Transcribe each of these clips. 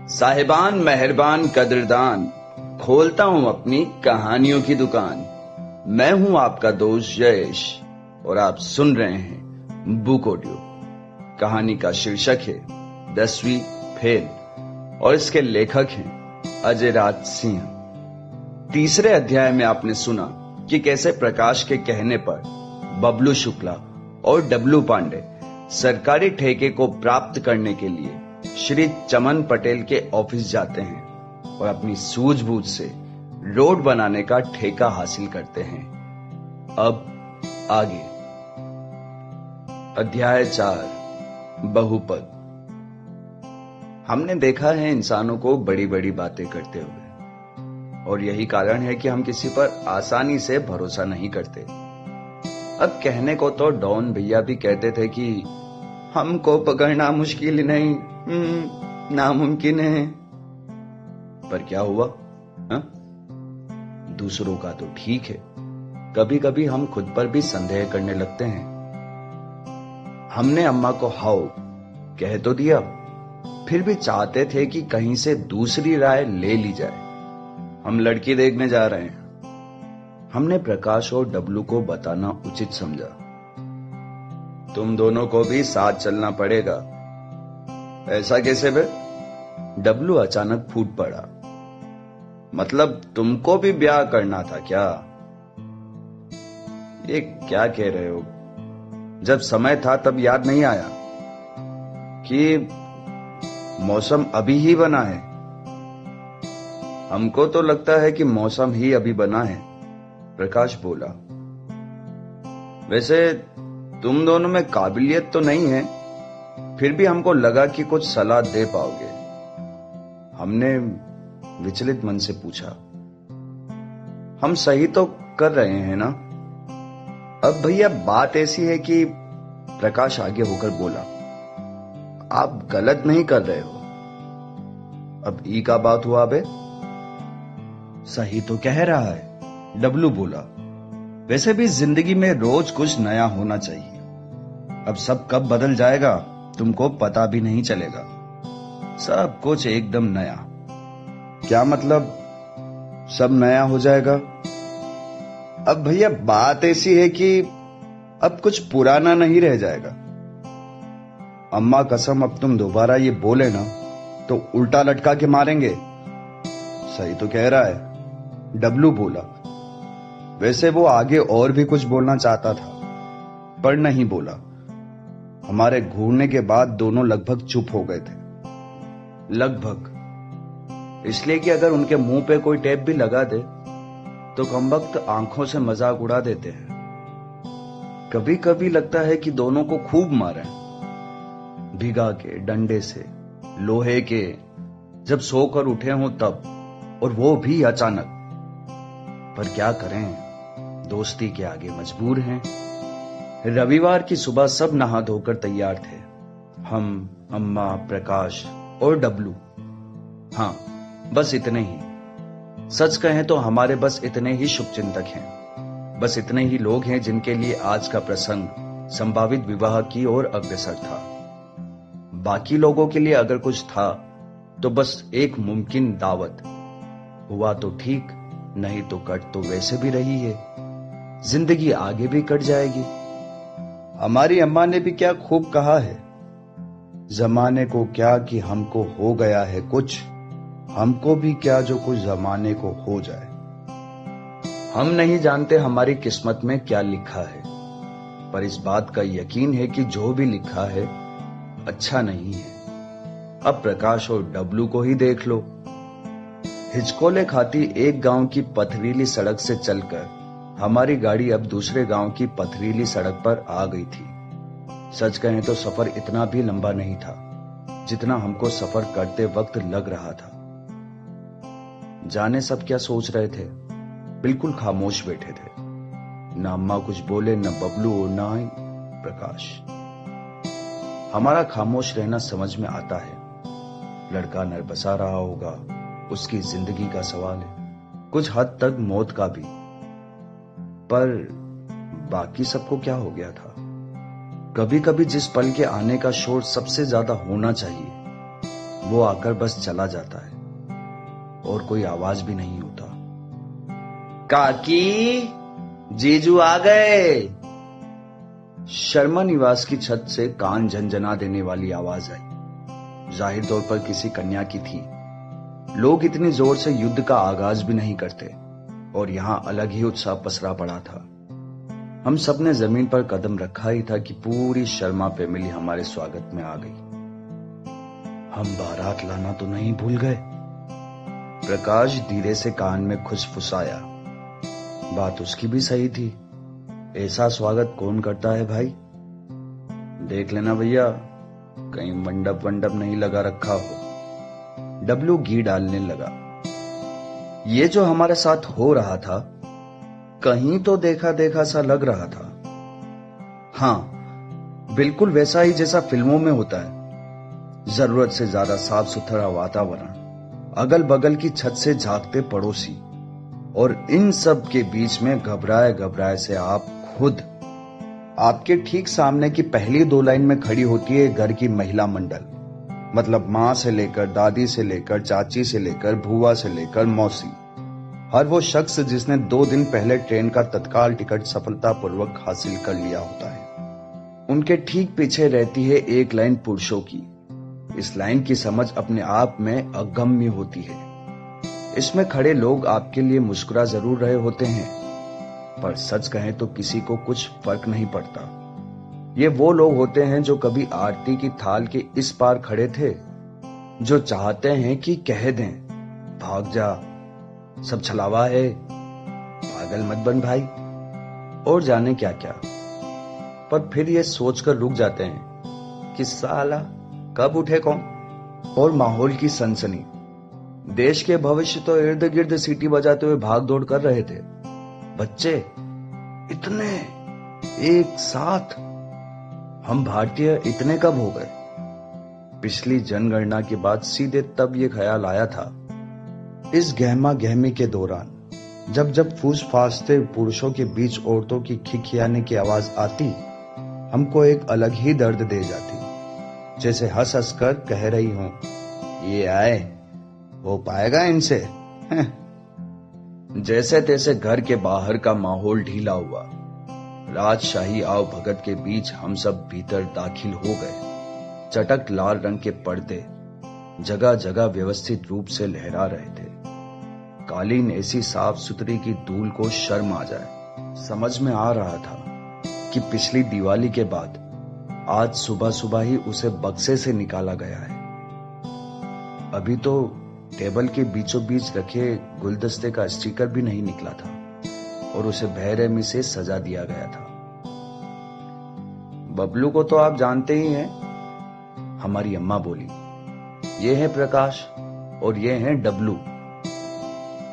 साहिबान मेहरबान कदरदान, खोलता हूं अपनी कहानियों की दुकान। मैं हूं आपका दोस्त जयेश और आप सुन रहे हैं बुक ऑडियो। कहानी का शीर्षक है 10वीं फेल और इसके लेखक हैं अजय राज सिंह। तीसरे अध्याय में आपने सुना कि कैसे प्रकाश के कहने पर बबलू शुक्ला और डब्लू पांडे सरकारी ठेके को प्राप्त करने के लिए श्री चमन पटेल के ऑफिस जाते हैं और अपनी सूझबूझ से रोड बनाने का ठेका हासिल करते हैं। अब आगे। अध्याय 4, बहुपद। हमने देखा है इंसानों को बड़ी बड़ी बातें करते हुए, और यही कारण है कि हम किसी पर आसानी से भरोसा नहीं करते। अब कहने को तो डॉन भैया भी कहते थे कि हमको पकड़ना मुश्किल नहीं, नामुमकिन है। पर क्या हुआ? दूसरों का तो ठीक है, कभी कभी हम खुद पर भी संदेह करने लगते हैं। हमने अम्मा को हाउ कह तो दिया, फिर भी चाहते थे कि कहीं से दूसरी राय ले ली जाए। हम लड़की देखने जा रहे हैं। हमने प्रकाश और डब्लू को बताना उचित समझा। तुम दोनों को भी साथ चलना पड़ेगा। ऐसा कैसे बे? डब्लू अचानक फूट पड़ा। मतलब तुमको भी ब्याह करना था क्या? ये क्या कह रहे हो? जब समय था तब याद नहीं आया कि मौसम अभी ही बना है? हमको तो लगता है कि मौसम ही अभी बना है, प्रकाश बोला। वैसे तुम दोनों में काबिलियत तो नहीं है, फिर भी हमको लगा कि कुछ सलाह दे पाओगे। हमने विचलित मन से पूछा। हम सही तो कर रहे हैं ना? अब भैया बात ऐसी है कि, प्रकाश आगे होकर बोला, आप गलत नहीं कर रहे हो। अब ई का बात हुआ बे? सही तो कह रहा है, डब्लू बोला। वैसे भी जिंदगी में रोज कुछ नया होना चाहिए। अब सब कब बदल जाएगा तुमको पता भी नहीं चलेगा। सब कुछ एकदम नया। क्या मतलब सब नया हो जाएगा? अब भैया बात ऐसी है कि अब कुछ पुराना नहीं रह जाएगा। अम्मा कसम, अब तुम दोबारा ये बोले ना तो उल्टा लटका के मारेंगे। सही तो कह रहा है, डब्लू बोला। वैसे वो आगे और भी कुछ बोलना चाहता था, पर नहीं बोला। हमारे घूरने के बाद दोनों लगभग चुप हो गए थे। लगभग इसलिए कि अगर उनके मुंह पे कोई टेप भी लगा दे तो कमबख्त आंखों से मजाक उड़ा देते हैं। कभी कभी लगता है कि दोनों को खूब मारें, भिगा के, डंडे से, लोहे के, जब सोकर उठे हों तब, और वो भी अचानक। पर क्या करें, दोस्ती के आगे मजबूर हैं। रविवार की सुबह सब नहा धोकर तैयार थे। हम, अम्मा, प्रकाश और डब्लू। हाँ, बस इतने ही। सच कहें तो हमारे बस इतने ही शुभचिंतक हैं। बस इतने ही लोग हैं जिनके लिए आज का प्रसंग संभावित विवाह की ओर अग्रसर था। बाकी लोगों के लिए अगर कुछ था तो बस एक मुमकिन दावत। हुआ तो ठीक, नहीं तो कट तो वैसे भी रही है। जिंदगी आगे भी कट जाएगी। हमारी अम्मा ने भी क्या खूब कहा है, जमाने को क्या कि हमको हो गया है कुछ, हमको भी क्या जो कुछ जमाने को हो जाए। हम नहीं जानते हमारी किस्मत में क्या लिखा है, पर इस बात का यकीन है कि जो भी लिखा है अच्छा नहीं है। अब प्रकाश और डब्लू को ही देख लो। हिचकोले खाती एक गांव की पथरीली सड़क से चलकर हमारी गाड़ी अब दूसरे गांव की पथरीली सड़क पर आ गई थी। सच कहें तो सफर इतना भी लंबा नहीं था जितना हमको सफर करते वक्त लग रहा था। जाने सब क्या सोच रहे थे, बिल्कुल खामोश बैठे थे। न अम्मा कुछ बोले, न बबलू और न ही प्रकाश। हमारा खामोश रहना समझ में आता है। लड़का नरबसा रहा होगा, उसकी जिंदगी का सवाल है, कुछ हद तक मौत का भी। पर बाकी सबको क्या हो गया था? कभी कभी जिस पल के आने का शोर सबसे ज्यादा होना चाहिए वो आकर बस चला जाता है और कोई आवाज भी नहीं होता। काकी, जीजू आ गए। शर्मा निवास की छत से कान झनझना देने वाली आवाज आई। जाहिर तौर पर किसी कन्या की थी। लोग इतनी जोर से युद्ध का आगाज भी नहीं करते और यहां अलग ही उत्साह पसरा पड़ा था। हम सब ने जमीन पर कदम रखा ही था कि पूरी शर्मा फैमिली हमारे स्वागत में आ गई। हम बारात लाना तो नहीं भूल गए? प्रकाश धीरे से कान में खुसफुसाया। बात उसकी भी सही थी। ऐसा स्वागत कौन करता है भाई? देख लेना भैया, कहीं मंडप वंडप नहीं लगा रखा हो। डब्लू घी डालने लगा। ये जो हमारे साथ हो रहा था, कहीं तो देखा देखा सा लग रहा था। हाँ, बिल्कुल वैसा ही जैसा फिल्मों में होता है। जरूरत से ज्यादा साफ सुथरा वातावरण, अगल बगल की छत से झांकते पड़ोसी, और इन सब के बीच में घबराए घबराए से आप खुद। आपके ठीक सामने की पहली 2 लाइन में खड़ी होती है घर की महिला मंडल। मतलब माँ से लेकर दादी से लेकर चाची से लेकर भूआ से लेकर मौसी। हर वो शख्स जिसने 2 दिन पहले ट्रेन का तत्काल टिकट सफलतापूर्वक हासिल कर लिया होता है। उनके ठीक पीछे रहती है एक लाइन पुरुषों की। इस लाइन की समझ अपने आप में अगम्य होती है। इसमें खड़े लोग आपके लिए मुस्कुरा जरूर रहे होते हैं, पर सच कहें तो किसी को कुछ फर्क नहीं पड़ता। ये वो लोग होते हैं जो कभी आरती की थाल के इस पार खड़े थे, जो चाहते हैं कि कह दें, भाग जा, सब छलावा है, पागल मत बन भाई, और जाने क्या क्या। पर फिर ये सोचकर रुक जाते हैं कि साला कब उठे कौन। और माहौल की सनसनी। देश के भविष्य तो इर्द गिर्द सीटी बजाते हुए भाग दौड़ कर रहे थे। बच्चे इतने एक साथ। हम भारतीय इतने कब हो गए? पिछली जनगणना के बाद सीधे तब ये ख्याल आया था। इस गहमा गहमी के दौरान जब जब फूस फासते पुरुषों के बीच औरतों की खिखियाने की आवाज आती, हमको एक अलग ही दर्द दे जाती। जैसे हंस हंस कर कह रही हूं, ये आए, हो पाएगा इनसे। जैसे तैसे घर के बाहर का माहौल ढीला हुआ। राजशाही आव भगत के बीच हम सब भीतर दाखिल हो गए। चटक लाल रंग के पर्दे जगह जगह व्यवस्थित रूप से लहरा रहे थे। कालीन ऐसी साफ सुथरी की धूल को शर्म आ जाए। समझ में आ रहा था कि पिछली दिवाली के बाद आज सुबह सुबह ही उसे बक्से से निकाला गया है। अभी तो टेबल के बीचों बीच रखे गुलदस्ते का स्टिकर भी नहीं निकला था और उसे बेरहमी से सजा दिया गया था। बबलू को तो आप जानते ही हैं, हमारी अम्मा बोली। ये है प्रकाश और ये है डब्लू।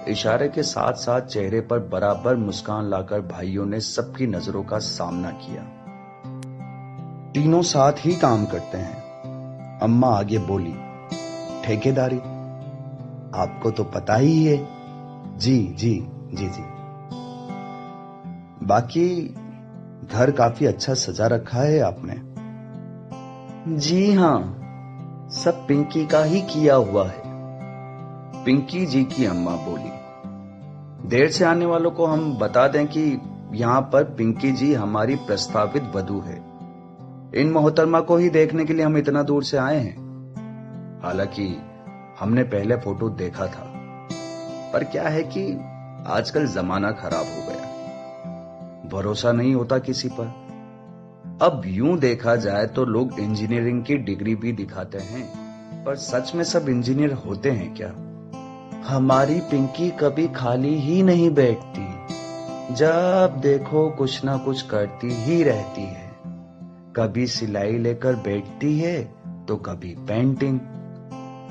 इशारे के साथ साथ चेहरे पर बराबर मुस्कान लाकर भाइयों ने सबकी नजरों का सामना किया। तीनों साथ ही काम करते हैं। अम्मा आगे बोली, ठेकेदारी आपको तो पता ही है। जी जी जी जी। बाकी घर काफी अच्छा सजा रखा है आपने। जी हां, सब पिंकी का ही किया हुआ है, पिंकी जी की अम्मा बोली। देर से आने वालों को हम बता दें कि यहाँ पर पिंकी जी हमारी प्रस्तावित वधू है। इन मोहतरमा को ही देखने के लिए हम इतना दूर से आए हैं। हालांकि हमने पहले फोटो देखा था, पर क्या है कि आजकल जमाना खराब हो गया, भरोसा नहीं होता किसी पर। अब यूं देखा जाए तो लोग इंजीनियरिंग की डिग्री भी दिखाते हैं, पर सच में सब इंजीनियर होते हैं क्या? हमारी पिंकी कभी खाली ही नहीं बैठती, जब देखो कुछ ना कुछ करती ही रहती है। कभी सिलाई लेकर बैठती है तो कभी पेंटिंग,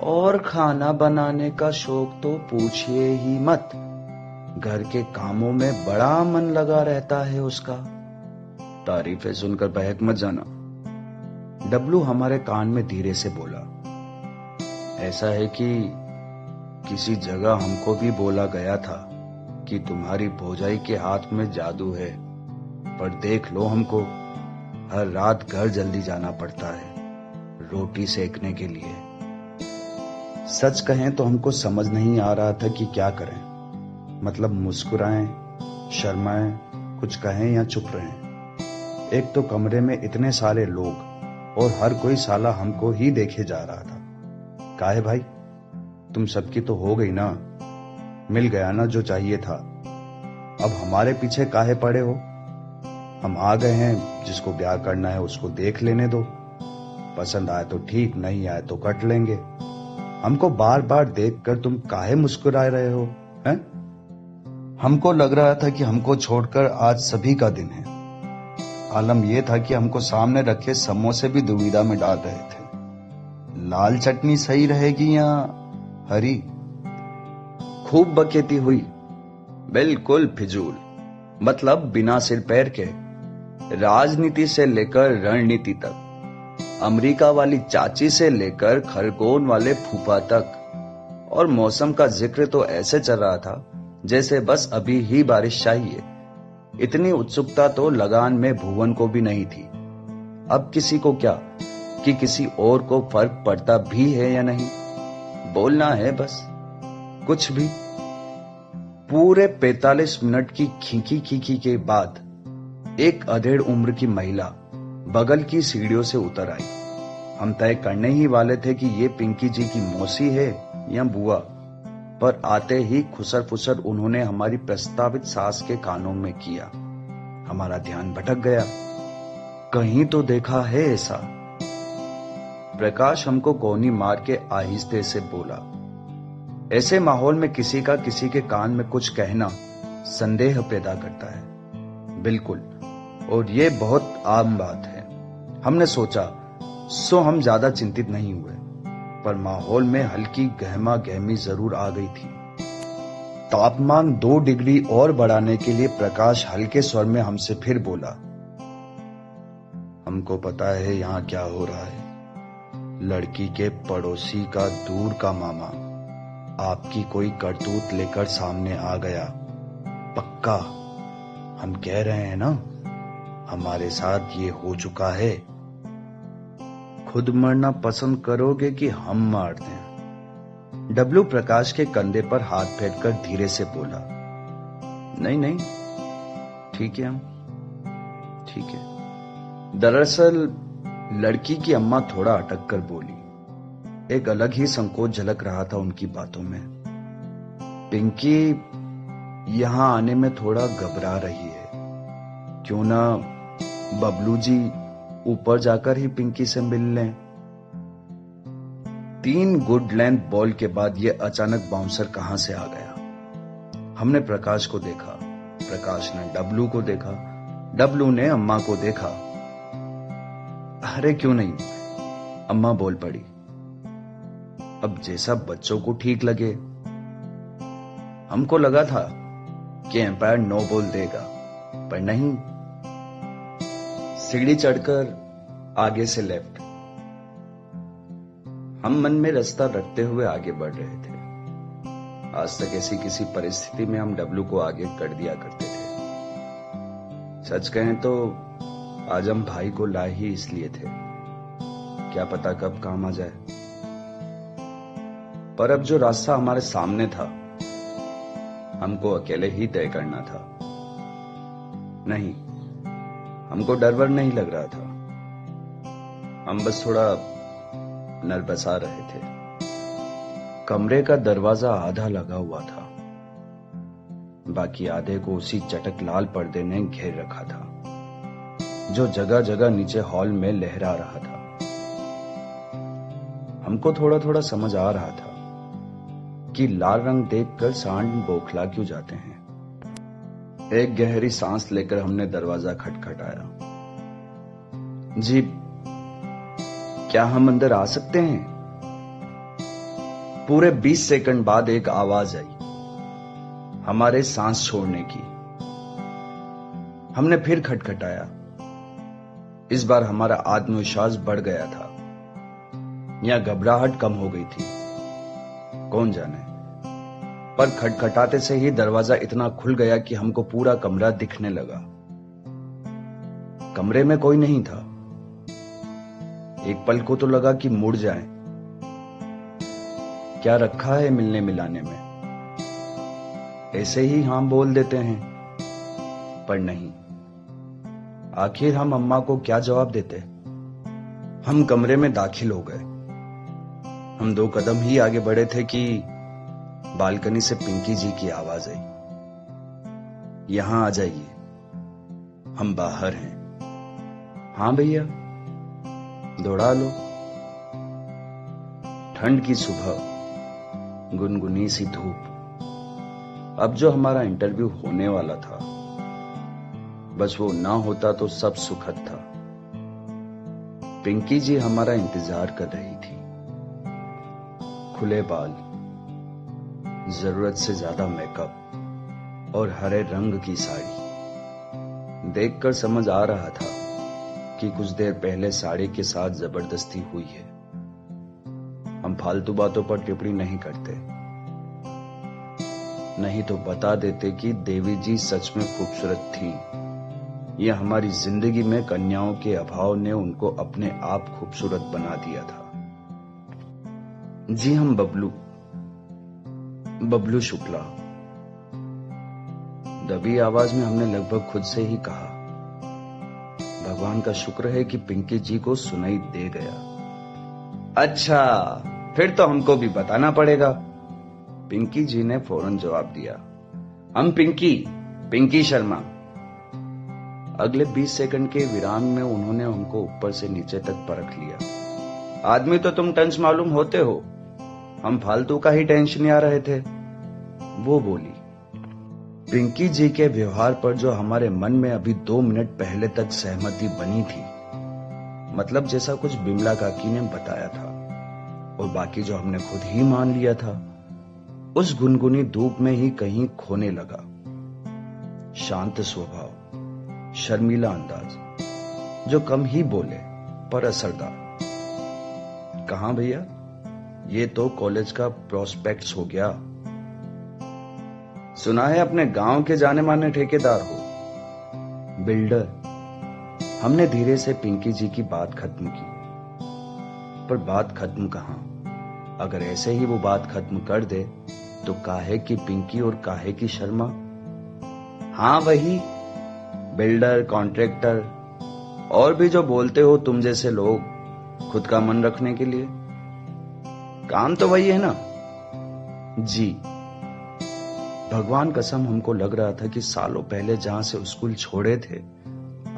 और खाना बनाने का शौक तो पूछिए ही मत। घर के कामों में बड़ा मन लगा रहता है उसका। तारीफें सुनकर बहक मत जाना, डब्लू हमारे कान में धीरे से बोला। ऐसा है कि किसी जगह हमको भी बोला गया था कि तुम्हारी भौजाई के हाथ में जादू है, पर देख लो हमको हर रात घर जल्दी जाना पड़ता है रोटी सेकने के लिए। सच कहें तो हमको समझ नहीं आ रहा था कि क्या करें। मतलब मुस्कुराएं, शर्माएं, कुछ कहें या चुप रहें। एक तो कमरे में इतने सारे लोग और हर कोई साला हमको ही देखे जा रहा था। काहे भाई, तुम सबकी तो हो गई ना, मिल गया ना जो चाहिए था। अब हमारे पीछे काहे पड़े हो? हम आ गए हैं, जिसको ब्याह करना है उसको देख लेने दो। पसंद आए तो ठीक, नहीं आए तो कट लेंगे। हमको बार बार देखकर तुम काहे मुस्कुरा रहे हो हैं? हमको लग रहा था कि हमको छोड़कर आज सभी का दिन है। आलम यह था कि हमको सामने रखे समोसे भी दुविधा में डाल रहे थे। लाल चटनी सही रहेगी या हरी? खूब बकेती हुई, बिल्कुल फिजूल, मतलब बिना सिर पैर के। राजनीति से लेकर रणनीति तक, अमेरिका वाली चाची से लेकर खरगोन वाले फूफा तक। और मौसम का जिक्र तो ऐसे चल रहा था जैसे बस अभी ही बारिश चाहिए। इतनी उत्सुकता तो लगान में भुवन को भी नहीं थी। अब किसी को क्या कि किसी और को फर्क पड़ता भी है या नहीं, बोलना है बस कुछ भी। पूरे 45 मिनट की खींकी खींकी के बाद एक अधेड़ उम्र की महिला बगल की सीढ़ियों से उतर आई। हम तय करने ही वाले थे कि ये पिंकी जी की मौसी है या बुआ, पर आते ही खुसर फुसर उन्होंने हमारी प्रस्तावित सास के कानों में किया। हमारा ध्यान भटक गया। कहीं तो देखा है ऐसा। प्रकाश हमको कोनी मार के आहिस्ते से बोला, ऐसे माहौल में किसी का किसी के कान में कुछ कहना संदेह पैदा करता है। बिल्कुल, और ये बहुत आम बात है। हमने सोचा, सो हम ज्यादा चिंतित नहीं हुए, पर माहौल में हल्की गहमा गहमी जरूर आ गई थी। तापमान 2 डिग्री और बढ़ाने के लिए प्रकाश हल्के स्वर में हमसे फिर बोला, हमको पता है यहां क्या हो रहा है। लड़की के पड़ोसी का दूर का मामा आपकी कोई करतूत लेकर सामने आ गया। पक्का हम कह रहे हैं ना, हमारे साथ ये हो चुका है। खुद मरना पसंद करोगे कि हम मार दें? डब्लू प्रकाश के कंधे पर हाथ फेरकर धीरे से बोला, नहीं नहीं, ठीक है, हम ठीक है। दरअसल लड़की की अम्मा थोड़ा अटक कर बोली। एक अलग ही संकोच झलक रहा था उनकी बातों में। पिंकी यहां आने में थोड़ा घबरा रही है। क्यों ना बबलू जी ऊपर जाकर ही पिंकी से मिल लें। 3 गुड लेंथ बॉल के बाद यह अचानक बाउंसर कहां से आ गया। हमने प्रकाश को देखा, प्रकाश ने डब्लू को देखा, डब्लू ने अम्मा को देखा। अरे क्यों नहीं, अम्मा बोल पड़ी, अब जैसा बच्चों को ठीक लगे। हमको लगा था कि एम्पायर नो बॉल देगा, पर नहीं। सीढ़ी चढ़कर आगे से लेफ्ट। हम मन में रास्ता रखते हुए आगे बढ़ रहे थे। आज तक ऐसी किसी परिस्थिति में हम डब्लू को आगे कर दिया करते थे। सच कहें तो आज हम भाई को लाए ही इसलिए थे, क्या पता कब काम आ जाए। पर अब जो रास्ता हमारे सामने था, हमको अकेले ही तय करना था। नहीं, हमको डर वर नहीं लग रहा था। हम बस थोड़ा नर्वस आ रहे थे। कमरे का दरवाजा आधा लगा हुआ था, बाकी आधे को उसी चटक लाल पर्दे ने घेर रखा था, जो जगह जगह नीचे हॉल में लहरा रहा था। हमको थोड़ा थोड़ा समझ आ रहा था कि लाल रंग देखकर सांड बौखला क्यों जाते हैं। एक गहरी सांस लेकर हमने दरवाजा खटखटाया। जी, क्या हम अंदर आ सकते हैं? पूरे 20 सेकंड बाद एक आवाज आई, हमारे सांस छोड़ने की। हमने फिर खटखटाया। इस बार हमारा आत्मविश्वास बढ़ गया था या घबराहट कम हो गई थी, कौन जाने। पर खटखटाते से ही दरवाजा इतना खुल गया कि हमको पूरा कमरा दिखने लगा। कमरे में कोई नहीं था। एक पल को तो लगा कि मुड़ जाए, क्या रखा है मिलने मिलाने में? ऐसे ही हाँ बोल देते हैं, पर नहीं। आखिर हम अम्मा को क्या जवाब देते? हम कमरे में दाखिल हो गए। हम 2 कदम ही आगे बढ़े थे कि बालकनी से पिंकी जी की आवाज आई, यहां आ जाइए, हम बाहर हैं। हाँ भैया, दौड़ा लो। ठंड की सुबह, गुनगुनी सी धूप। अब जो हमारा इंटरव्यू होने वाला था, बस वो ना होता तो सब सुखद था। पिंकी जी हमारा इंतजार कर रही थी। खुले बाल, जरूरत से ज्यादा मेकअप और हरे रंग की साड़ी। देखकर समझ आ रहा था कि कुछ देर पहले साड़ी के साथ जबरदस्ती हुई है। हम फालतू बातों पर टिप्पणी नहीं करते, नहीं तो बता देते कि देवी जी सच में खूबसूरत थी। यह हमारी जिंदगी में कन्याओं के अभाव ने उनको अपने आप खूबसूरत बना दिया था। जी हम बबलू शुक्ला। दबी आवाज में हमने लगभग खुद से ही कहा, भगवान का शुक्र है कि पिंकी जी को सुनाई दे गया। अच्छा, फिर तो हमको भी बताना पड़ेगा। पिंकी जी ने फौरन जवाब दिया, हम पिंकी शर्मा। अगले 20 सेकंड के विराम में उन्होंने हमको ऊपर से नीचे तक परख लिया। आदमी तो तुम टंच मालूम होते हो, हम फालतू का ही टेंशन आ रहे थे। वो बोली। पिंकी जी के व्यवहार पर जो हमारे मन में अभी 2 मिनट पहले तक सहमति बनी थी, मतलब जैसा कुछ बिमला काकी ने बताया था और बाकी जो हमने खुद ही मान लिया था, उस गुनगुनी धूप में ही कहीं खोने लगा। शांत स्वभाव, शर्मीला अंदाज, जो कम ही बोले पर असरदार। कहां भैया, ये तो कॉलेज का प्रोस्पेक्ट्स हो गया। सुना है अपने गांव के जाने माने ठेकेदार हो, बिल्डर। हमने धीरे से पिंकी जी की बात खत्म की, पर बात खत्म कहां। अगर ऐसे ही वो बात खत्म कर दे तो काहे की पिंकी और काहे की शर्मा। हाँ वही, बिल्डर, कॉन्ट्रैक्टर और भी जो बोलते हो तुम जैसे लोग खुद का मन रखने के लिए। काम तो वही है ना। जी, भगवान कसम हमको लग रहा था कि सालों पहले जहां से स्कूल छोड़े थे,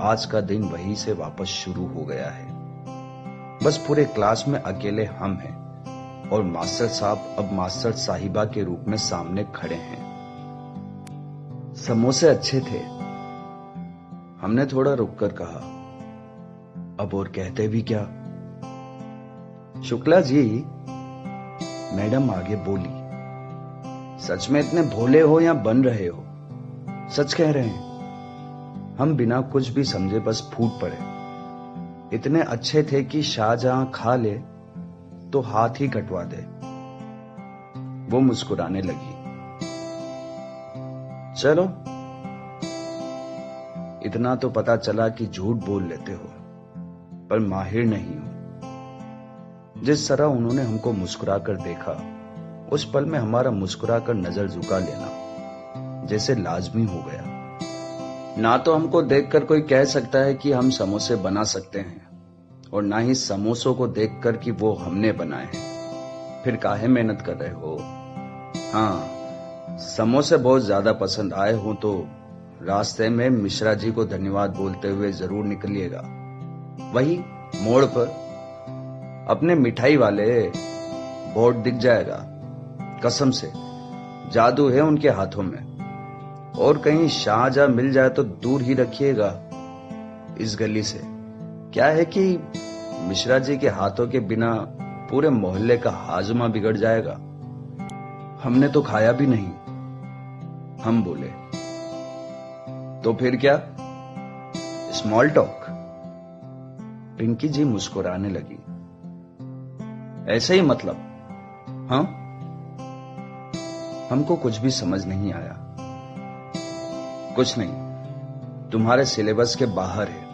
आज का दिन वहीं से वापस शुरू हो गया है। बस पूरे क्लास में अकेले हम हैं और मास्टर साहब अब मास्टर साहिबा के रूप में सामने खड़े हैं। समोसे अच्छे थे, हमने थोड़ा रुककर कहा। अब और कहते भी क्या। शुक्ला जी, मैडम आगे बोली, सच में इतने भोले हो या बन रहे हो? सच कह रहे हैं। हम बिना कुछ भी समझे बस फूट पड़े। इतने अच्छे थे कि शाहजहां खा ले तो हाथ ही कटवा दे। वो मुस्कुराने लगी। चलो, इतना तो पता चला कि झूठ बोल लेते हो, पर माहिर नहीं हो। जिस तरह उन्होंने हमको मुस्कुराकर देखा, उस पल में हमारा मुस्कुराकर नजर झुका लेना जैसे लाजमी हो गया। ना तो हमको देखकर कोई कह सकता है कि हम समोसे बना सकते हैं, और ना ही समोसों को देखकर कि वो हमने बनाए हैं। फिर काहे मेहनत कर रहे हो? हाँ, समोसे बहुत ज्यादा पसंद आए हो तो रास्ते में मिश्रा जी को धन्यवाद बोलते हुए जरूर निकलिएगा। वही मोड़ पर अपने मिठाई वाले बोर्ड दिख जाएगा। कसम से जादू है उनके हाथों में। और कहीं शाहजहां मिल जाए तो दूर ही रखिएगा इस गली से। क्या है कि मिश्रा जी के हाथों के बिना पूरे मोहल्ले का हाजमा बिगड़ जाएगा। हमने तो खाया भी नहीं, हम बोले। तो फिर क्या, स्मॉल टॉक? पिंकी जी मुस्कुराने लगी। ऐसे ही मतलब। हाँ, हमको कुछ भी समझ नहीं आया। कुछ नहीं, तुम्हारे सिलेबस के बाहर है।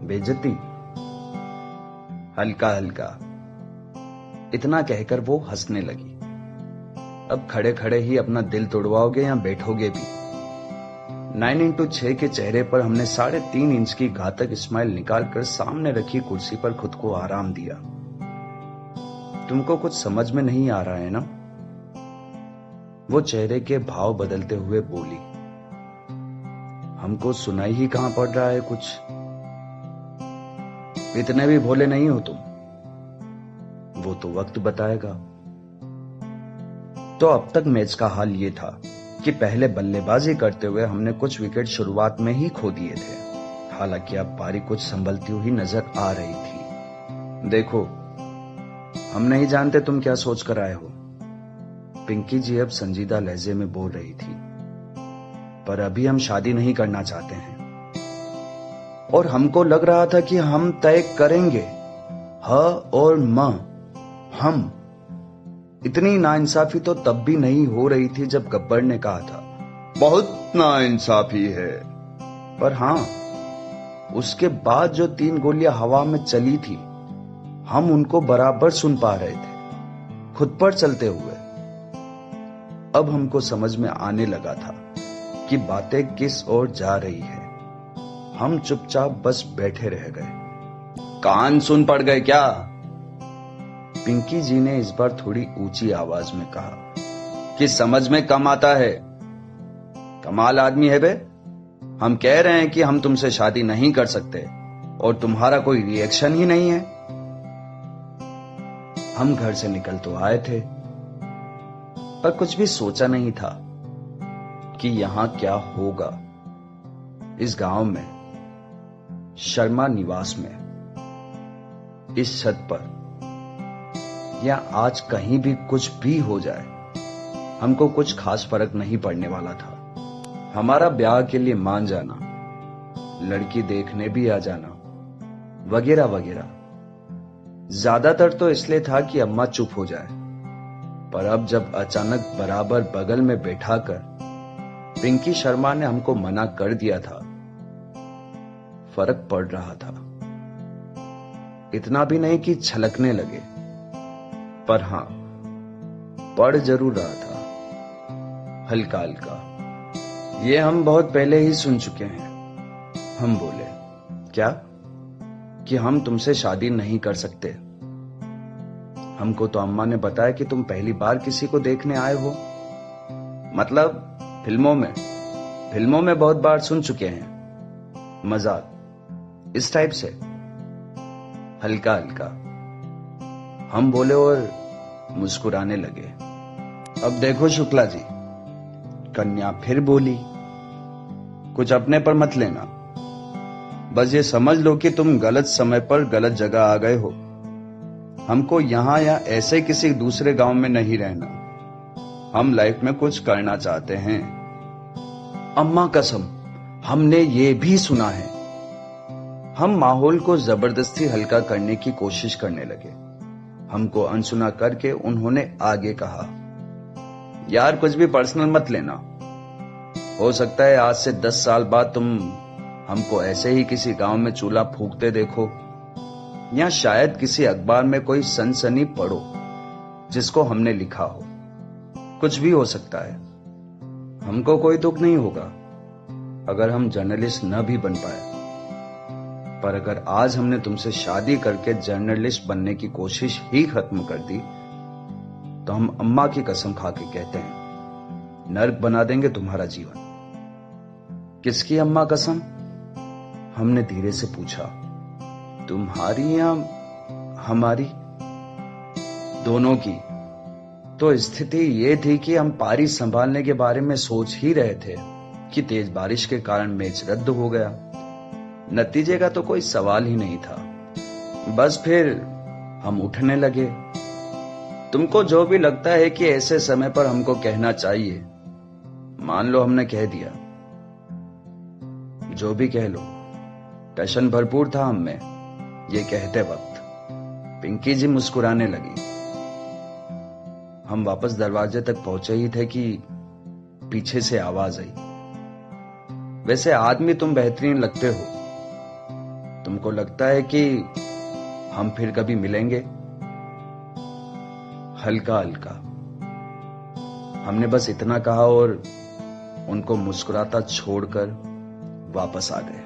बेइज्जती? हल्का हल्का। इतना कहकर वो हंसने लगी। अब खड़े खड़े ही अपना दिल तोड़वाओगे या बैठोगे भी? 9x6 के चेहरे पर हमने 3.5 इंच की घातक स्माइल निकालकर सामने रखी कुर्सी पर खुद को आराम दिया। तुमको कुछ समझ में नहीं आ रहा है ना? वो चेहरे के भाव बदलते हुए बोली। हमको सुनाई ही कहां पड़ रहा है कुछ। इतने भी भोले नहीं हो तुम। वो तो वक्त बताएगा। तो अब तक मैच का हाल ये था कि पहले बल्लेबाजी करते हुए हमने कुछ विकेट शुरुआत में ही खो दिए थे। हालांकि अब पारी कुछ संभलती हुई नजर आ रही थी। देखो, हम नहीं जानते तुम क्या सोच कर आए हो। पिंकी जी अब संजीदा लहजे में बोल रही थी। पर अभी हम शादी नहीं करना चाहते हैं और हमको लग रहा था कि हम तय करेंगे, ह और म। हम। इतनी नाइंसाफी तो तब भी नहीं हो रही थी जब गब्बर ने कहा था, बहुत नाइंसाफी है। पर हां, उसके बाद जो 3 गोलियां हवा में चली थी, हम उनको बराबर सुन पा रहे थे, खुद पर चलते हुए। अब हमको समझ में आने लगा था कि बातें किस ओर जा रही है। हम चुपचाप बस बैठे रह गए। कान सुन पड़ गए क्या? पिंकी जी ने इस बार थोड़ी ऊंची आवाज में कहा कि समझ में कम आता है। कमाल आदमी है बे। हम कह रहे हैं कि हम तुमसे शादी नहीं कर सकते और तुम्हारा कोई रिएक्शन ही नहीं है। हम घर से निकल तो आए थे, पर कुछ भी सोचा नहीं था कि यहां क्या होगा। इस गांव में, शर्मा निवास में, इस छत पर, या आज कहीं भी कुछ भी हो जाए, हमको कुछ खास फर्क नहीं पड़ने वाला था। हमारा ब्याह के लिए मान जाना, लड़की देखने भी आ जाना, वगैरह वगैरह, ज्यादातर तो इसलिए था कि अम्मा चुप हो जाए। पर अब जब अचानक बराबर बगल में बैठाकर पिंकी शर्मा ने हमको मना कर दिया था, फर्क पड़ रहा था। इतना भी नहीं कि छलकने लगे, पर हां, पड़ जरूर रहा था, हल्का हल्का। ये हम बहुत पहले ही सुन चुके हैं। हम बोले, क्या? कि हम तुमसे शादी नहीं कर सकते। हमको तो अम्मा ने बताया कि तुम पहली बार किसी को देखने आए हो। मतलब फिल्मों में बहुत बार सुन चुके हैं। मजाक इस टाइप से, हल्का हल्का। हम बोले और मुस्कुराने लगे। अब देखो शुक्ला जी, कन्या फिर बोली, कुछ अपने पर मत लेना। बस ये समझ लो कि तुम गलत समय पर गलत जगह आ गए हो। हमको यहां या ऐसे किसी दूसरे गांव में नहीं रहना। हम लाइफ में कुछ करना चाहते हैं। अम्मा कसम, हमने ये भी सुना है। हम माहौल को जबरदस्ती हल्का करने की कोशिश करने लगे। हमको अनसुना करके उन्होंने आगे कहा, यार कुछ भी पर्सनल मत लेना। हो सकता है आज से 10 साल बाद तुम हमको ऐसे ही किसी गांव में चूल्हा फूंकते देखो, या शायद किसी अखबार में कोई सनसनी पढ़ो जिसको हमने लिखा हो। कुछ भी हो सकता है। हमको कोई दुख नहीं होगा अगर हम जर्नलिस्ट न भी बन पाए। पर अगर आज हमने तुमसे शादी करके जर्नलिस्ट बनने की कोशिश ही खत्म कर दी, तो हम अम्मा की कसम खा के कहते हैं, नर्क बना देंगे तुम्हारा जीवन। किसकी अम्मा कसम? हमने धीरे से पूछा। तुम्हारी या हमारी? दोनों की। तो स्थिति ये थी कि हम पारी संभालने के बारे में सोच ही रहे थे कि तेज बारिश के कारण मैच रद्द हो गया। नतीजे का तो कोई सवाल ही नहीं था। बस फिर हम उठने लगे। तुमको जो भी लगता है कि ऐसे समय पर हमको कहना चाहिए, मान लो हमने कह दिया। जो भी कह लो, टशन भरपूर था हम में ये कहते वक्त। पिंकी जी मुस्कुराने लगी। हम वापस दरवाजे तक पहुंचे ही थे कि पीछे से आवाज आई, वैसे आदमी तुम बेहतरीन लगते हो। तुमको लगता है कि हम फिर कभी मिलेंगे? हल्का हल्का। हमने बस इतना कहा और उनको मुस्कुराता छोड़कर वापस आ गए।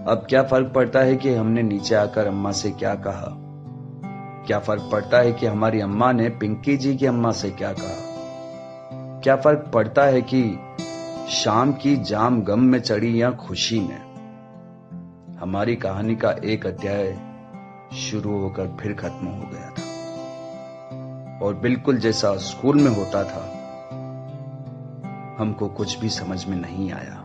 अब क्या फर्क पड़ता है कि हमने नीचे आकर अम्मा से क्या कहा? क्या फर्क पड़ता है कि हमारी अम्मा ने पिंकी जी की अम्मा से क्या कहा? क्या फर्क पड़ता है कि शाम की जाम गम में चढ़ी या खुशी में? हमारी कहानी का एक अध्याय शुरू होकर फिर खत्म हो गया था, और बिल्कुल जैसा स्कूल में होता था, हमको कुछ भी समझ में नहीं आया।